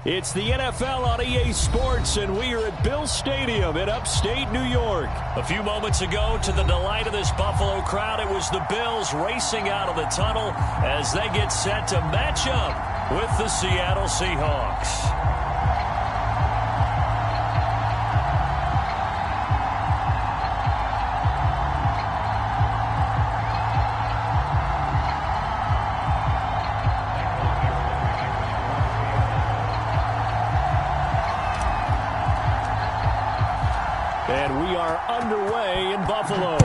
It's the NFL on EA Sports, and we are at Bill Stadium in upstate New York. A few moments ago, to the delight of this Buffalo crowd, it was the Bills racing out of the tunnel as they get set to match up with the Seattle Seahawks. And we are underway in Buffalo.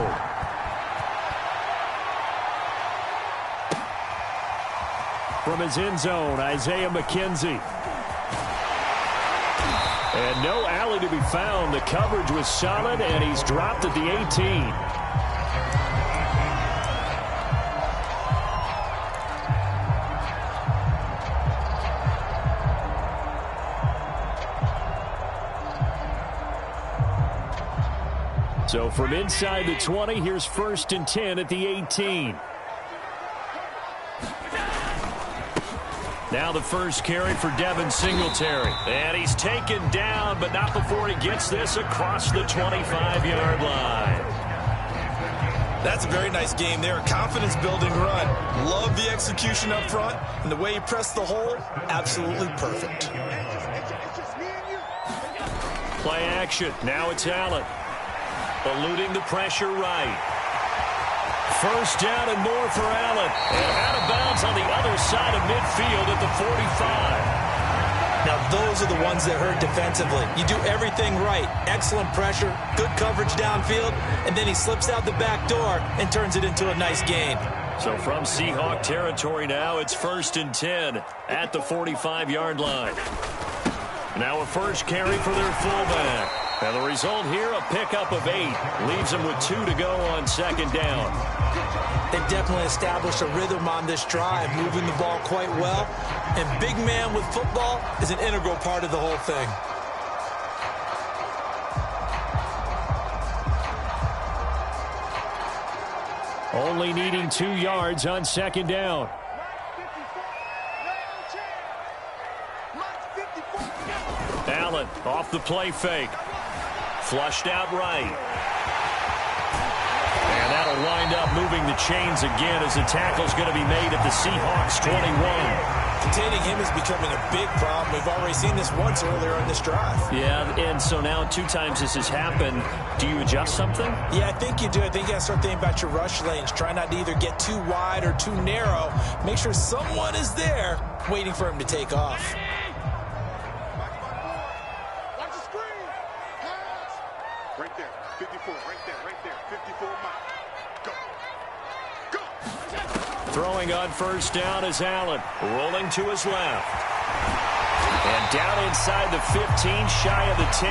From his end zone, Isaiah McKenzie. And no alley to be found. The coverage was solid, and he's dropped at the 18. So from inside the 20, here's 1st and 10 at the 18. Now the first carry for Devin Singletary. And he's taken down, but not before he gets this across the 25-yard line. That's a very nice game there. Confidence-building run. Love the execution up front. And the way he pressed the hole, absolutely perfect. Play action. Now it's Allen. Eluding the pressure right. First down and more for Allen. And out of bounds on the other side of midfield at the 45. Now those are the ones that hurt defensively. You do everything right. Excellent pressure, good coverage downfield, and then he slips out the back door and turns it into a nice gain. So from Seahawk territory now, it's 1st and 10 at the 45-yard line. Now a first carry for their fullback. And the result here, a pickup of 8. Leaves them with 2 to go on 2nd down. They've definitely established a rhythm on this drive, moving the ball quite well. And big man with football is an integral part of the whole thing. Only needing 2 yards on 2nd down. Allen off the play fake. Flushed out right. And that'll wind up moving the chains again as the tackle's going to be made at the Seahawks 21. Containing him is becoming a big problem. We've already seen this once earlier in this drive. Yeah, and so now 2 times this has happened. Do you adjust something? Yeah, I think you do. I think you got to start thinking about your rush lanes. Try not to either get too wide or too narrow. Make sure someone is there waiting for him to take off. Right there, 54, right there, 54 miles. Go. Go. Throwing on 1st down is Allen. Rolling to his left. And down inside the 15, shy of the 10.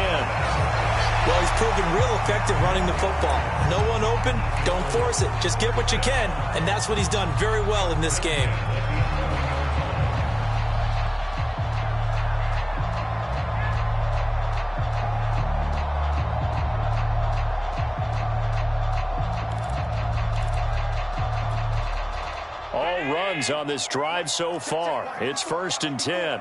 Well, he's proven real effective running the football. No one open, don't force it. Just get what you can, and that's what he's done very well in this game. All runs on this drive so far. It's 1st and 10.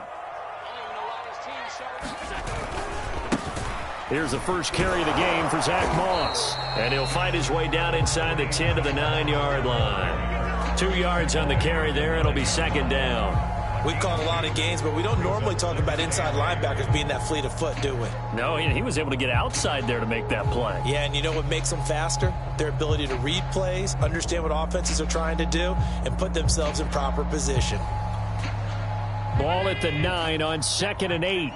Here's the first carry of the game for Zach Moss. And he'll find his way down inside the 10 to the 9-yard line. 2 yards on the carry there. It'll be 2nd down. We've caught a lot of games, but we don't normally talk about inside linebackers being that fleet of foot, do we? No, he was able to get outside there to make that play. Yeah, and you know what makes them faster? Their ability to read plays, understand what offenses are trying to do, and put themselves in proper position. Ball at the 9 on 2nd and 8.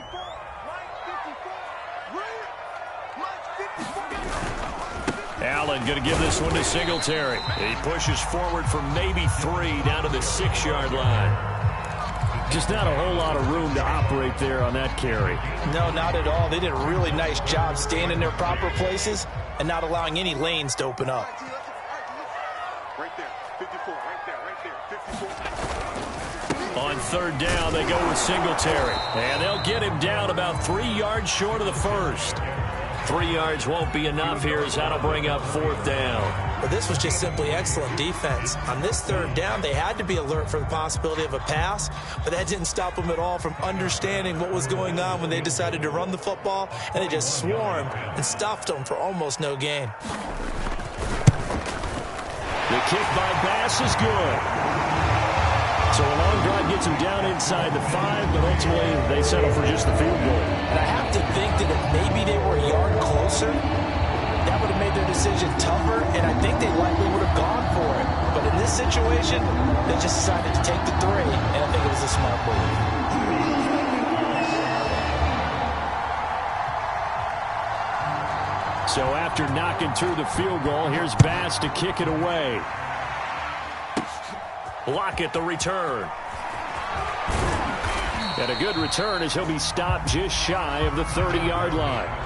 Allen going to give this one to Singletary. He pushes forward for maybe 3 down to the 6-yard line. Just not a whole lot of room to operate there on that carry. No, not at all. They did a really nice job staying in their proper places and not allowing any lanes to open up. Right there, 54, right there, 54. On 3rd down, they go with Singletary. And they'll get him down about 3 yards short of the 1st. 3 yards won't be enough here as that'll bring up 4th down. Well, this was just simply excellent defense. On this 3rd down, they had to be alert for the possibility of a pass, but that didn't stop them at all from understanding what was going on when they decided to run the football, and they just swarmed and stuffed them for almost no gain. The kick by Bass is good. So a long drive gets them down inside the 5, but ultimately they settle for just the field goal. And I have to think that if maybe they were a yard closer, that would have made their decision tougher, and I think they likely would have gone for it. But in this situation, they just decided to take the 3, and I think it was a smart move. So after knocking through the field goal, here's Bass to kick it away. Block at the return. And a good return as he'll be stopped just shy of the 30-yard line.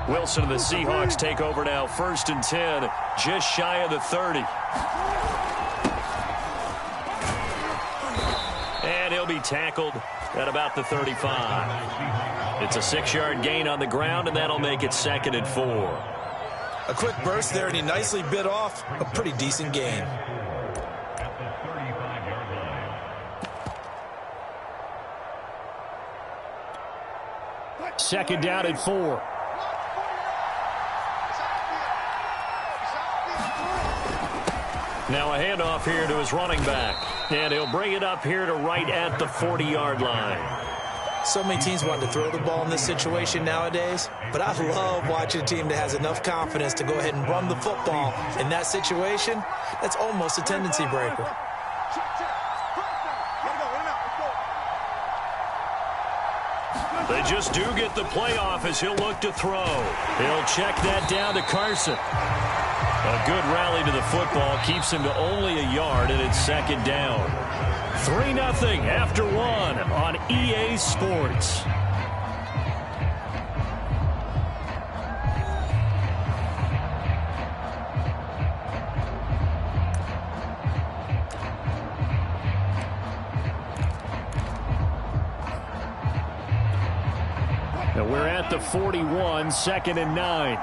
Wilson and the Seahawks take over now, 1st and 10, just shy of the 30. And he'll be tackled at about the 35. It's a 6-yard gain on the ground, and that'll make it 2nd and 4. A quick burst there, and he nicely bit off a pretty decent gain. Second down and 4. Now a handoff here to his running back. And he'll bring it up here to right at the 40-yard line. So many teams want to throw the ball in this situation nowadays, but I love watching a team that has enough confidence to go ahead and run the football. In that situation, that's almost a tendency breaker. They just do get the playoff as he'll look to throw. He'll check that down to Carson. A good rally to the football keeps him to only a yard, and it's 2nd down. 3-0 after 1 on EA Sports. Now we're at the 41, 2nd and 9.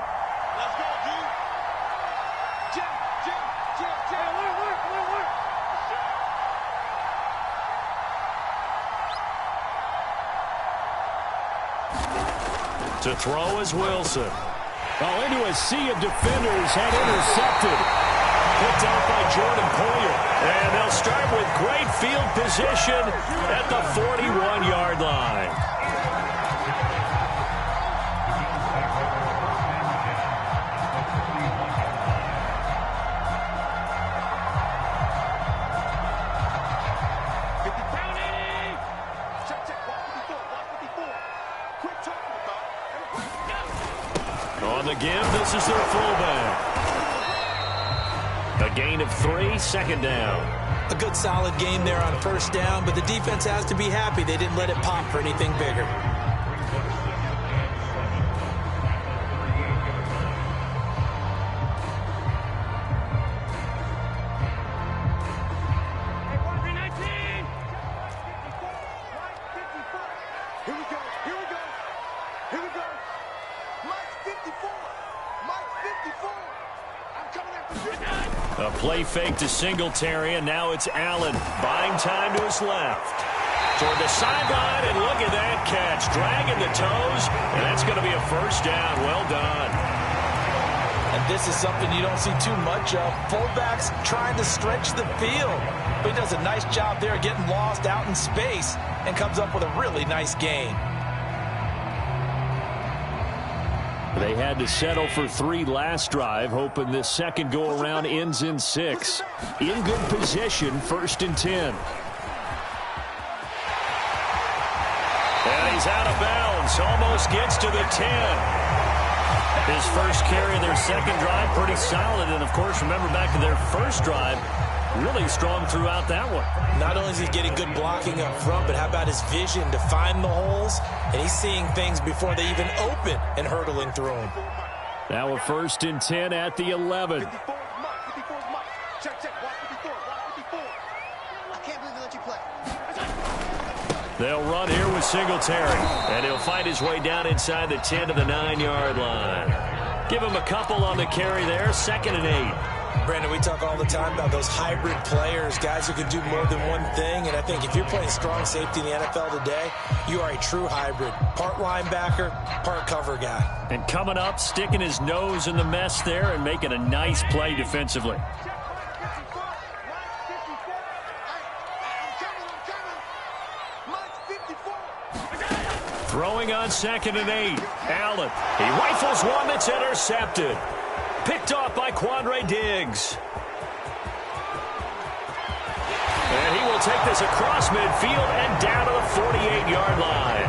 To throw is Wilson. Well, into a sea of defenders and intercepted. Picked out by Jordan Poyer. And they'll start with great field position at the 41-yard line. On the give, this is their fullback. A gain of 3, 2nd down. A good solid game there on 1st down, but the defense has to be happy they didn't let it pop for anything bigger. A play fake to Singletary, and now it's Allen buying time to his left. Toward the sideline, and look at that catch. Dragging the toes, and that's going to be a 1st down. Well done. And this is something you don't see too much of. Fullbacks trying to stretch the field. But he does a nice job there getting lost out in space and comes up with a really nice gain. They had to settle for 3 last drive, hoping this second go-around ends in 6. In good position, 1st and 10. He's out of bounds. Almost gets to the 10. His first carry of their second drive, pretty solid. And, of course, remember back to their first drive, really strong throughout that one. Not only is he getting good blocking up front, but how about his vision to find the holes? And he's seeing things before they even open and hurdling through them. Now a 1st and 10 at the 11. They'll run here with Singletary, and he'll fight his way down inside the 10 to the 9-yard line. Give him a couple on the carry there, 2nd and 8. Brandon, we talk all the time about those hybrid players, guys who can do more than one thing. And I think if you're playing strong safety in the NFL today, you are a true hybrid. Part linebacker, part cover guy. And coming up, sticking his nose in the mess there and making a nice play defensively. Throwing on 2nd and 8. Allen. He rifles one that's intercepted. Picked off by Quandre Diggs. And he will take this across midfield and down to the 48-yard line.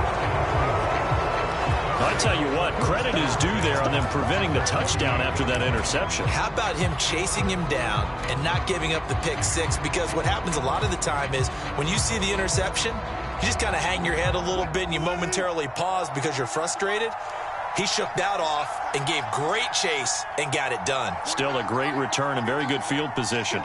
I tell you what, credit is due there on them preventing the touchdown after that interception. How about him chasing him down and not giving up the pick six? Because what happens a lot of the time is when you see the interception, you just kind of hang your head a little bit and you momentarily pause because you're frustrated. He shook that off and gave great chase and got it done. Still a great return and very good field position.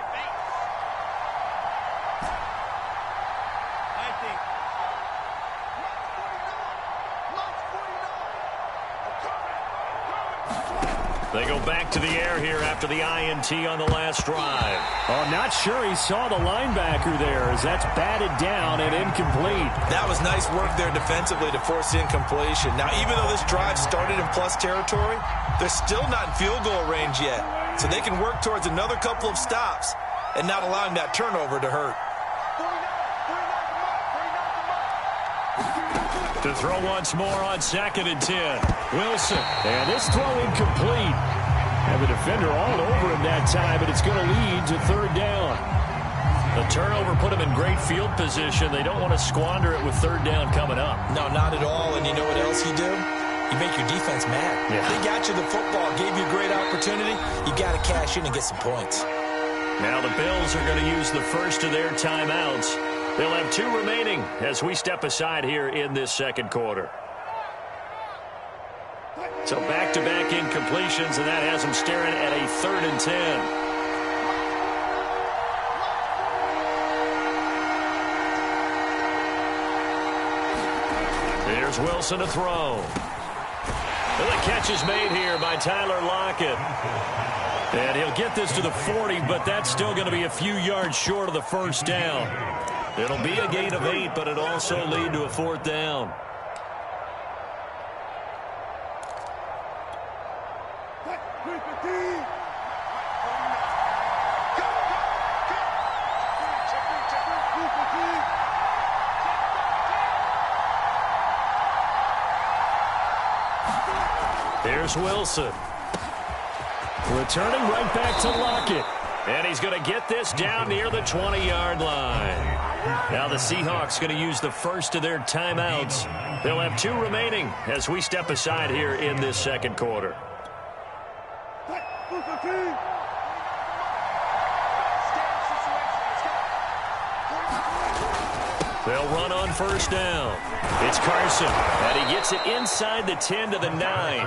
They go back to the air here after the INT on the last drive. Oh, not sure he saw the linebacker there as that's batted down and incomplete. That was nice work there defensively to force the incompletion. Now, even though this drive started in plus territory, they're still not in field goal range yet. So they can work towards another couple of stops and not allowing that turnover to hurt. To throw once more on 2nd and 10. Wilson. And this throw incomplete. And the defender all over him that time, but it's going to lead to 3rd down. The turnover put him in great field position. They don't want to squander it with 3rd down coming up. No, not at all. And you know what else you do? You make your defense mad. Yeah. They got you the football, gave you a great opportunity. You got to cash in and get some points. Now the Bills are going to use the first of their timeouts. They'll have 2 remaining as we step aside here in this second quarter. So back-to-back incompletions, and that has them staring at a 3rd and 10. Here's Wilson to throw. Well, the catch is made here by Tyler Lockett. And he'll get this to the 40, but that's still going to be a few yards short of the 1st down. It'll be a gain of 8, but it'll also lead to a 4th down. Here's Wilson. Returning right back to Lockett. And he's going to get this down near the 20-yard line. Now the Seahawks going to use the first of their timeouts. They'll have 2 remaining as we step aside here in this second quarter. They'll run on 1st down. It's Carson, and he gets it inside the 10 to the 9.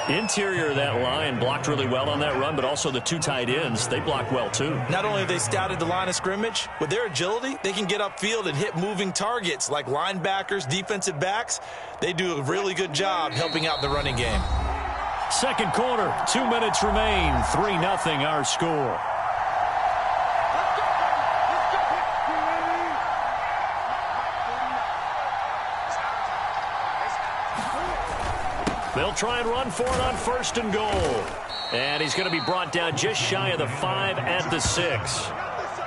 Interior of that line blocked really well on that run, but also the 2 tight ends, they blocked well too. Not only have they scouted the line of scrimmage, with their agility, they can get upfield and hit moving targets like linebackers, defensive backs. They do a really good job helping out the running game. Second quarter, 2 minutes remain, 3-0 our score. They'll try and run for it on 1st and goal. And he's going to be brought down just shy of the 5 at the 6.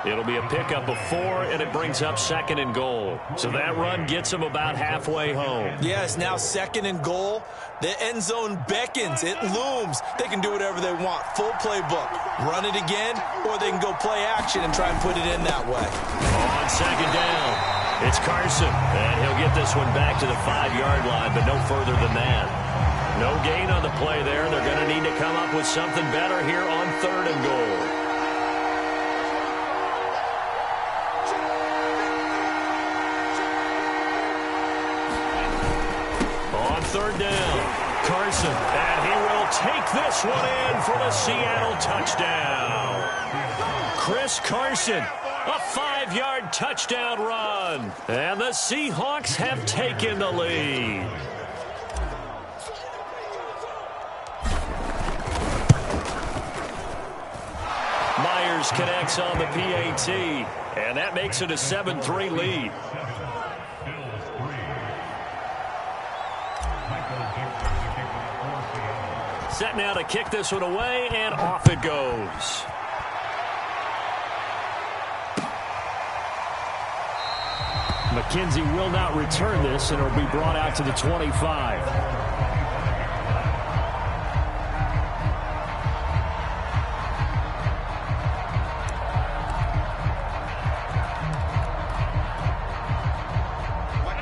It'll be a pickup of 4, and it brings up 2nd and goal. So that run gets them about halfway home. Yes, now 2nd and goal. The end zone beckons. It looms. They can do whatever they want. Full playbook. Run it again, or they can go play action and try and put it in that way. On 2nd down. It's Carson, and he'll get this one back to the 5-yard line, but no further than that. No gain on the play there. They're going to need to come up with something better here on 3rd and goal. On 3rd down, Carson, and he will take this one in for the Seattle touchdown. Chris Carson, a 5-yard touchdown run, and the Seahawks have taken the lead. Myers connects on the PAT, and that makes it a 7-3 lead. Set now to kick this one away, and off it goes. McKenzie will not return this, and it'll be brought out to the 25.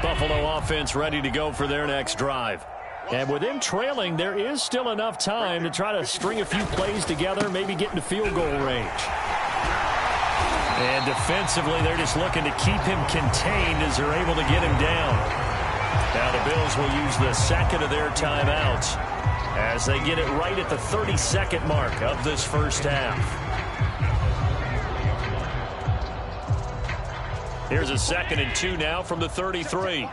Buffalo offense ready to go for their next drive. And with them trailing, there is still enough time to try to string a few plays together, maybe get into field goal range. And defensively, they're just looking to keep him contained as they're able to get him down. Now the Bills will use the second of their timeouts as they get it right at the 30-second mark of this first half. Here's a 2nd and 2 now from the 33.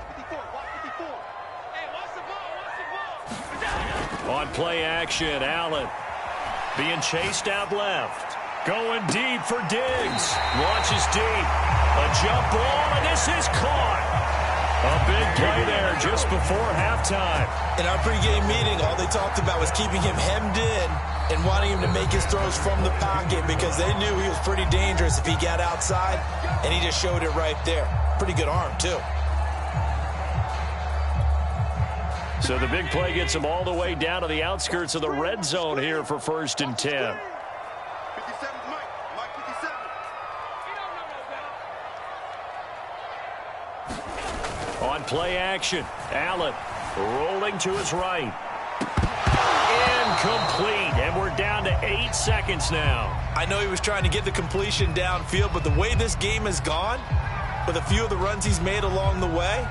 On play action, Allen being chased out left. Going deep for Diggs. Launches deep. A jump ball, and this is caught. A big play there just before halftime. In our pregame meeting, all they talked about was keeping him hemmed in and wanting him to make his throws from the pocket because they knew he was pretty dangerous if he got outside, and he just showed it right there. Pretty good arm, too. So the big play gets him all the way down to the outskirts of the red zone here for 1st and 10. On play action, Allen rolling to his right. Incomplete, and we're down to 8 seconds now. I know he was trying to get the completion downfield, but the way this game has gone, with a few of the runs he's made along the way,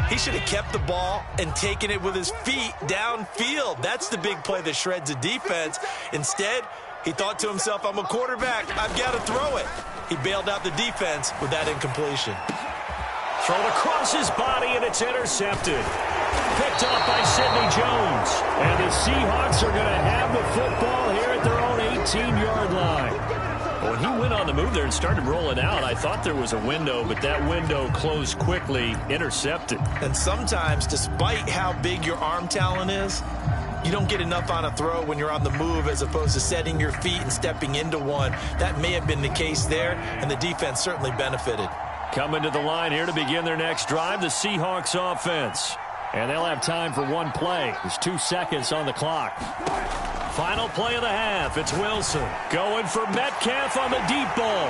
he should have kept the ball and taken it with his feet downfield. That's the big play that shreds a defense. Instead, he thought to himself, I'm a quarterback, I've got to throw it. He bailed out the defense with that incompletion. Thrown across his body, and it's intercepted. Picked up by Sidney Jones. And the Seahawks are going to have the football here at their own 18-yard line. When he went on the move there and started rolling out, I thought there was a window, but that window closed quickly, intercepted. And sometimes, despite how big your arm talent is, you don't get enough on a throw when you're on the move as opposed to setting your feet and stepping into one. That may have been the case there, and the defense certainly benefited. Coming to the line here to begin their next drive, the Seahawks offense. And they'll have time for one play. There's 2 seconds on the clock. Final play of the half. It's Wilson going for Metcalf on the deep ball.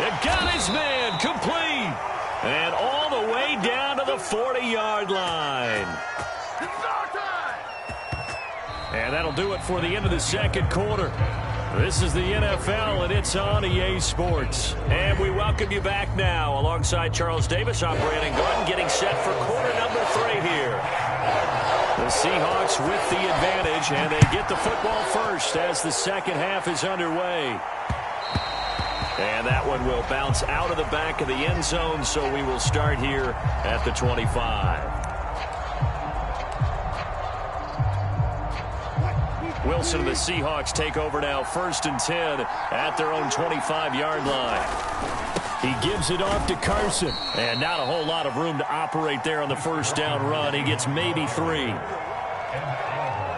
It got his man complete. And all the way down to the 40-yard line. And that'll do it for the end of the second quarter. This is the NFL, and it's on EA Sports. And we welcome you back now alongside Charles Davis. I'm Brandon Gordon getting set for quarter number 3 here. The Seahawks with the advantage, and they get the football first as the second half is underway. And that one will bounce out of the back of the end zone, so we will start here at the 25. Wilson and the Seahawks take over now, 1st and 10 at their own 25-yard line. He gives it off to Carson, and not a whole lot of room to operate there on the first down run. He gets maybe 3.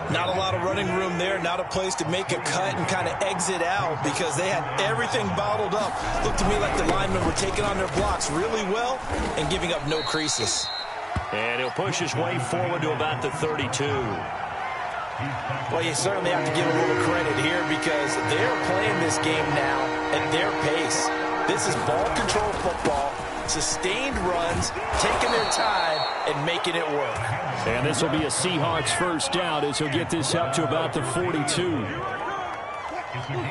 Not a lot of running room there, not a place to make a cut and kind of exit out because they had everything bottled up. Looked to me like the linemen were taking on their blocks really well and giving up no creases. And he'll push his way forward to about the 32. Well, you certainly have to give a little credit here because they're playing this game now at their pace. This is ball control football. sustained runs, taking their time, and making it work. And this will be a Seahawks first down as he'll get this up to about the 42.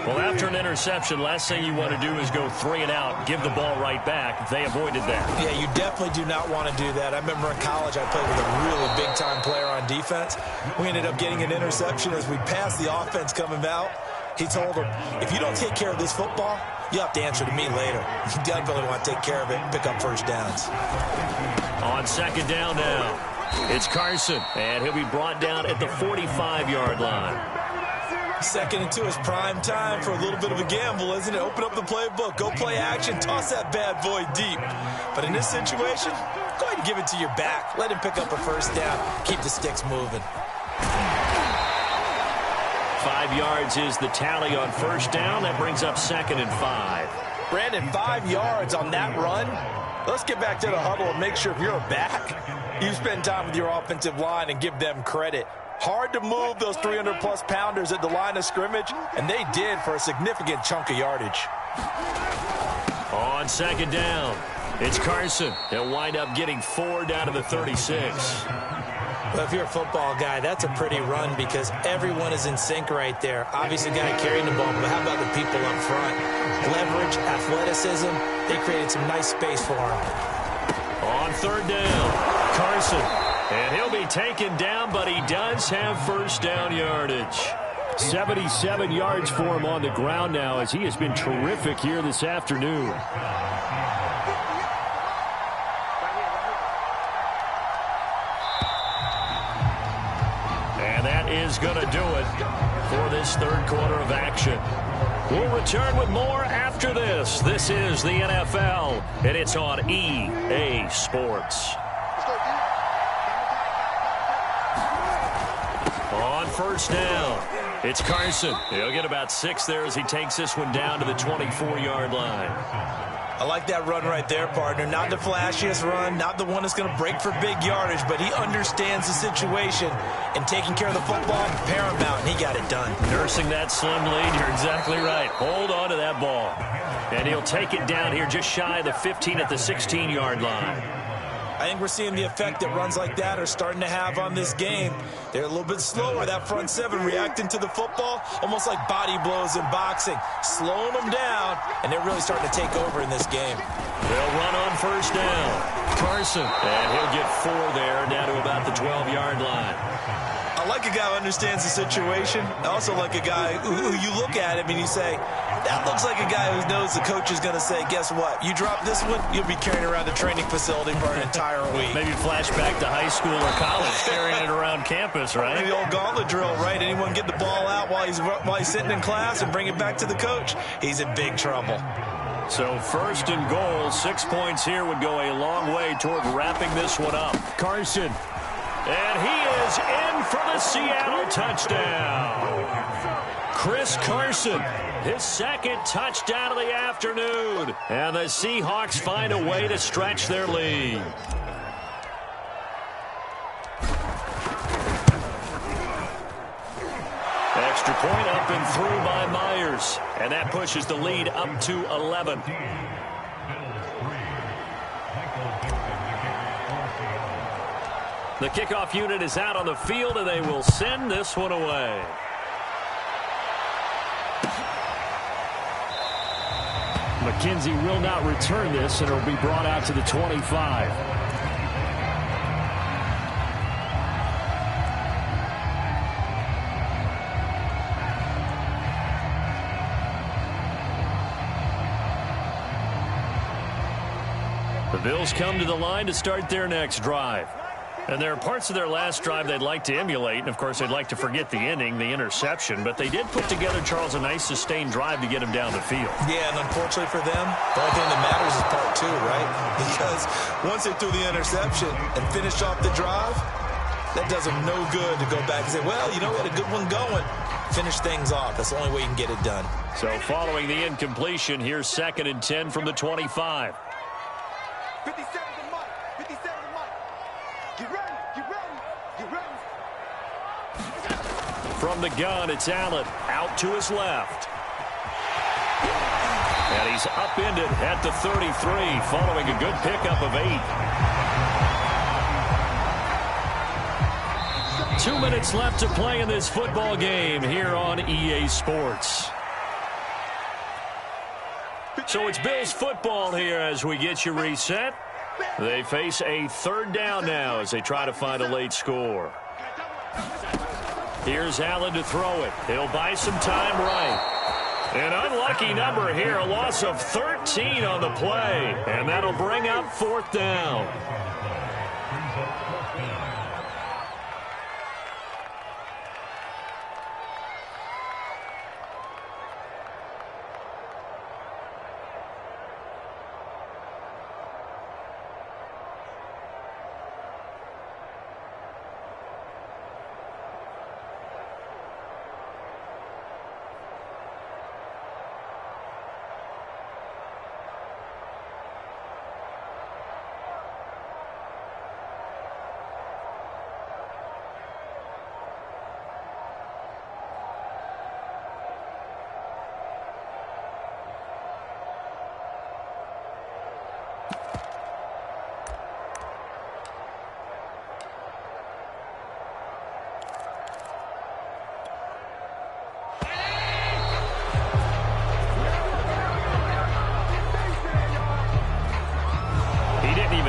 Well, after an interception, last thing you want to do is go 3 and out, give the ball right back. They avoided that. Yeah, you definitely do not want to do that. I remember in college I played with a really big-time player on defense. We ended up getting an interception as we passed the offense coming out. He told him, if you don't take care of this football, you have to answer to me later. You definitely want to take care of it and pick up first downs. On second down now, it's Carson, and he'll be brought down at the 45-yard line. Second and 2 is prime time for a little bit of a gamble, isn't it? Open up the playbook, go play action, toss that bad boy deep. But in this situation, go ahead and give it to your back. Let him pick up a first down. Keep the sticks moving. 5 yards is the tally on first down. That brings up second and 5. Brandon, 5 yards on that run. Let's get back to the huddle and make sure if you're a back, you spend time with your offensive line and give them credit. Hard to move those 300-plus pounders at the line of scrimmage, and they did for a significant chunk of yardage. On second down, it's Carson. They'll wind up getting 4 down to the 36. Well, if you're a football guy, that's a pretty run because everyone is in sync right there. Obviously, the guy carrying the ball, but how about the people up front? Leverage, athleticism, they created some nice space for him. On third down, Carson. And he'll be taken down, but he does have first down yardage. 77 yards for him on the ground now as he has been terrific here this afternoon. And that is going to do it for this third quarter of action. We'll return with more after this. This is the NFL, and it's on EA Sports. On first down, it's Carson. He'll get about 6 there as he takes this one down to the 24-yard line. I like that run right there, partner. Not the flashiest run, not the one that's going to break for big yardage, but he understands the situation, and taking care of the football, paramount, and he got it done. Nursing that slim lead, you're exactly right. Hold on to that ball. And he'll take it down here just shy of the 15 at the 16-yard line. I think we're seeing the effect that runs like that are starting to have on this game. They're a little bit slower, that front seven, reacting to the football, almost like body blows in boxing, slowing them down, and they're really starting to take over in this game. They'll run on first down. Carson, and he'll get 4 there, down to about the 12-yard line. I like a guy who understands the situation. I also like a guy who you look at him and you say, that looks like a guy who knows the coach is going to say, guess what? You drop this one, you'll be carrying around the training facility for an entire week. Maybe flashback to high school or college, carrying it around campus, right? Maybe the old gauntlet drill, right? Anyone get the ball out while he's sitting in class and bring it back to the coach? He's in big trouble. So first and goal, 6 points here would go a long way toward wrapping this one up. Carson. And he is in for the Seattle touchdown. Chris Carson, his second touchdown of the afternoon. And the Seahawks find a way to stretch their lead. Extra point up and through by Myers. And that pushes the lead up to 11. The kickoff unit is out on the field, and they will send this one away. McKenzie will not return this, and it will be brought out to the 25. The Bills come to the line to start their next drive. And there are parts of their last drive they'd like to emulate. And, of course, they'd like to forget the inning, the interception. But they did put together, Charles, a nice sustained drive to get him down the field. Yeah, and unfortunately for them, the only thing that matters is part 2, right? Because once they threw the interception and finished off the drive, that does them no good to go back and say, well, you know, we had a good one going. Finish things off. That's the only way you can get it done. So following the incompletion, here's 2nd and 10 from the 25. 57 to Mike. 57 to Mike. Get ready. Get ready. Get ready. From the gun, it's Allen out to his left. And he's upended at the 33 following a good pickup of 8. 2 minutes left to play in this football game here on EA Sports. So it's Bills football here as we get you reset. They face a third down now as they try to find a late score. Here's Allen to throw it. He'll buy some time right. An unlucky number here, a loss of 13 on the play. And that'll bring up fourth down.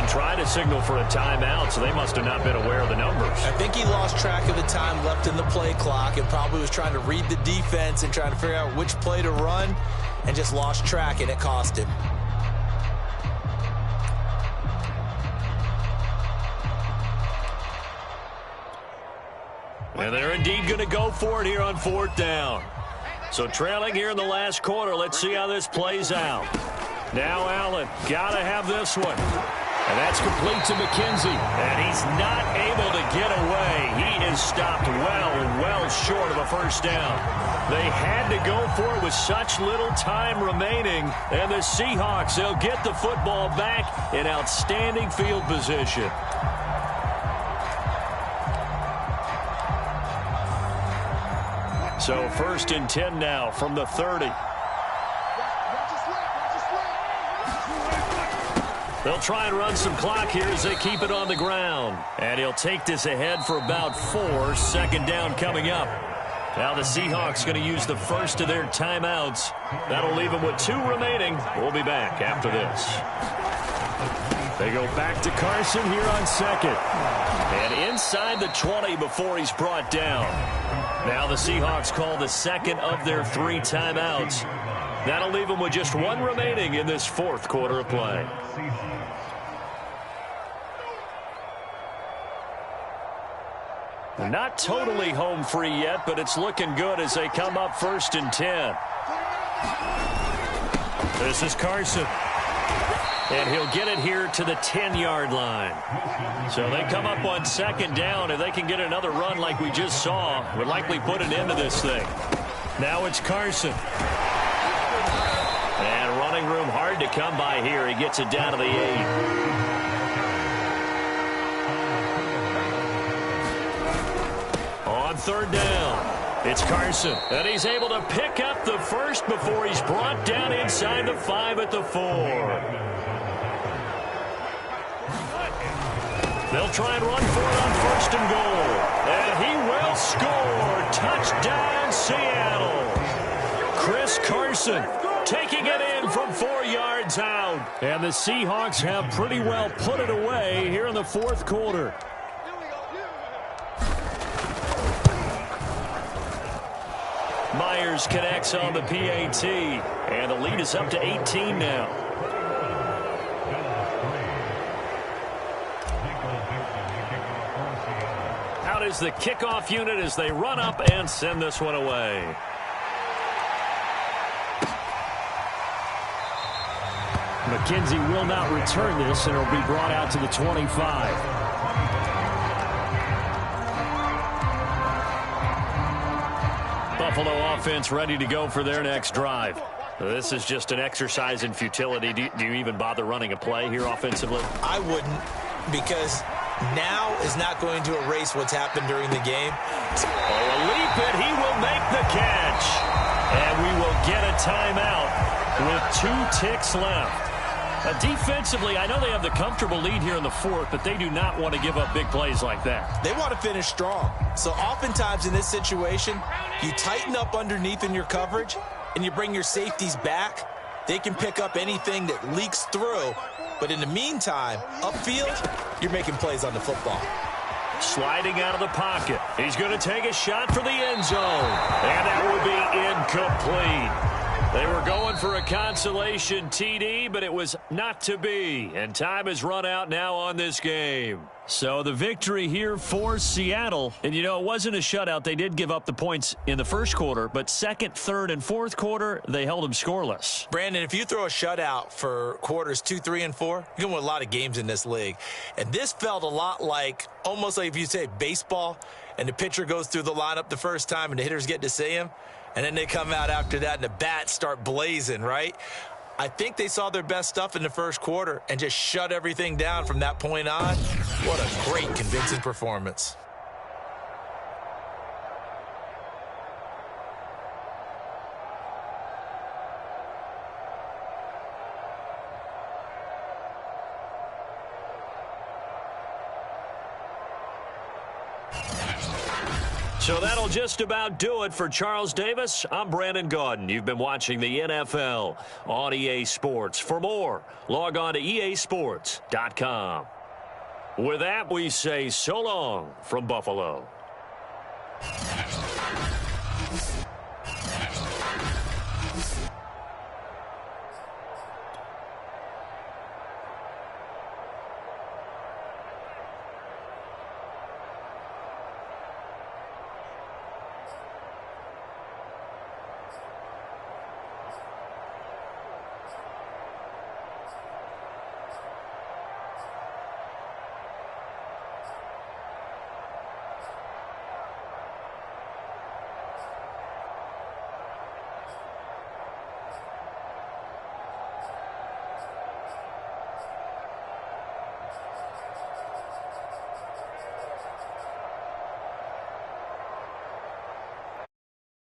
Try to signal for a timeout, so they must have not been aware of the numbers. I think he lost track of the time left in the play clock and probably was trying to read the defense and trying to figure out which play to run and just lost track, and it cost him. And they're indeed going to go for it here on fourth down. So trailing here in the last quarter, let's see how this plays out. Now Allen, got to have this one. And that's complete to McKenzie. And he's not able to get away. He is stopped well short of a first down. They had to go for it with such little time remaining. And the Seahawks, they'll get the football back in outstanding field position. So 1st and 10 now from the 30. They'll try and run some clock here as they keep it on the ground. And he'll take this ahead for about 4. Second down coming up. Now the Seahawks going to use the first of their timeouts. That'll leave them with 2 remaining. We'll be back after this. They go back to Carson here on second. And inside the 20 before he's brought down. Now the Seahawks call the second of their 3 timeouts. That'll leave them with just 1 remaining in this fourth quarter of play. Not totally home free yet, but it's looking good as they come up 1st and 10. This is Carson. And he'll get it here to the 10-yard line. So they come up on second down. If they can get another run like we just saw, would likely put an end to this thing. Now it's Carson. And running room hard to come by here. He gets it down to the 8. On third down, it's Carson. And he's able to pick up the first before he's brought down inside the 5 at the 4. They'll try and run for it on 1st and goal. And he will score. Touchdown, Seattle. Chris Carson taking it in from 4 yards out. And the Seahawks have pretty well put it away here in the fourth quarter. Myers connects on the PAT. And the lead is up to 18 now. Out is the kickoff unit as they run up and send this one away. McKenzie will not return this, and it'll be brought out to the 25. Buffalo offense ready to go for their next drive. This is just an exercise in futility. Do you even bother running a play here offensively? I wouldn't, because now is not going to erase what's happened during the game. Oh, a leap, and he will make the catch. And we will get a timeout. with 2 ticks left. Defensively, I know they have the comfortable lead here in the fourth, but they do not want to give up big plays like that. They want to finish strong. So oftentimes in this situation, you tighten up underneath in your coverage, and you bring your safeties back. They can pick up anything that leaks through. But in the meantime, upfield, you're making plays on the football. Sliding out of the pocket. He's going to take a shot for the end zone. And that will be incomplete. They were going for a consolation TD, but it was not to be. And time has run out now on this game. So the victory here for Seattle. And, it wasn't a shutout. They did give up the points in the first quarter, but second, third, and fourth quarter, they held them scoreless. Brandon, if you throw a shutout for quarters 2, 3, and 4, you're going to win a lot of games in this league. And this felt a lot like, almost like if you say baseball, and the pitcher goes through the lineup the first time and the hitters get to see him. And then they come out after that and the bats start blazing, right? I think they saw their best stuff in the first quarter and just shut everything down from that point on. What a great, convincing performance. So that'll just about do it for Charles Davis. I'm Brandon Gaudin. You've been watching the NFL on EA Sports. For more, log on to easports.com. With that, we say so long from Buffalo.